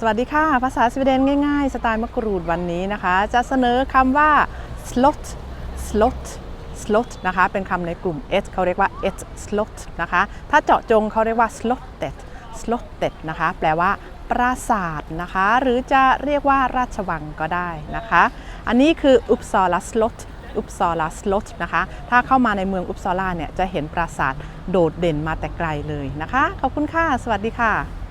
สวัสดีค่ะภาษาสวีเดนง่ายๆสไตล์มะกรูดวันนี้นะคะจะเสนอคำว่า slot slot slot นะคะเป็นคำในกลุ่ม s เขาเรียกว่า s slot นะคะถ้าเจาะจงเขาเรียกว่า slottet slottet นะคะแปลว่าปราสาทนะคะหรือจะเรียกว่าราชวังก็ได้นะคะอันนี้คือ Uppsala slot Uppsala slot นะคะถ้าเข้ามาในเมืองอุปซาลาเนี่ยจะเห็นปราสาทโดดเด่นมาแต่ไกลเลยนะคะขอบคุณค่ะสวัสดีค่ะ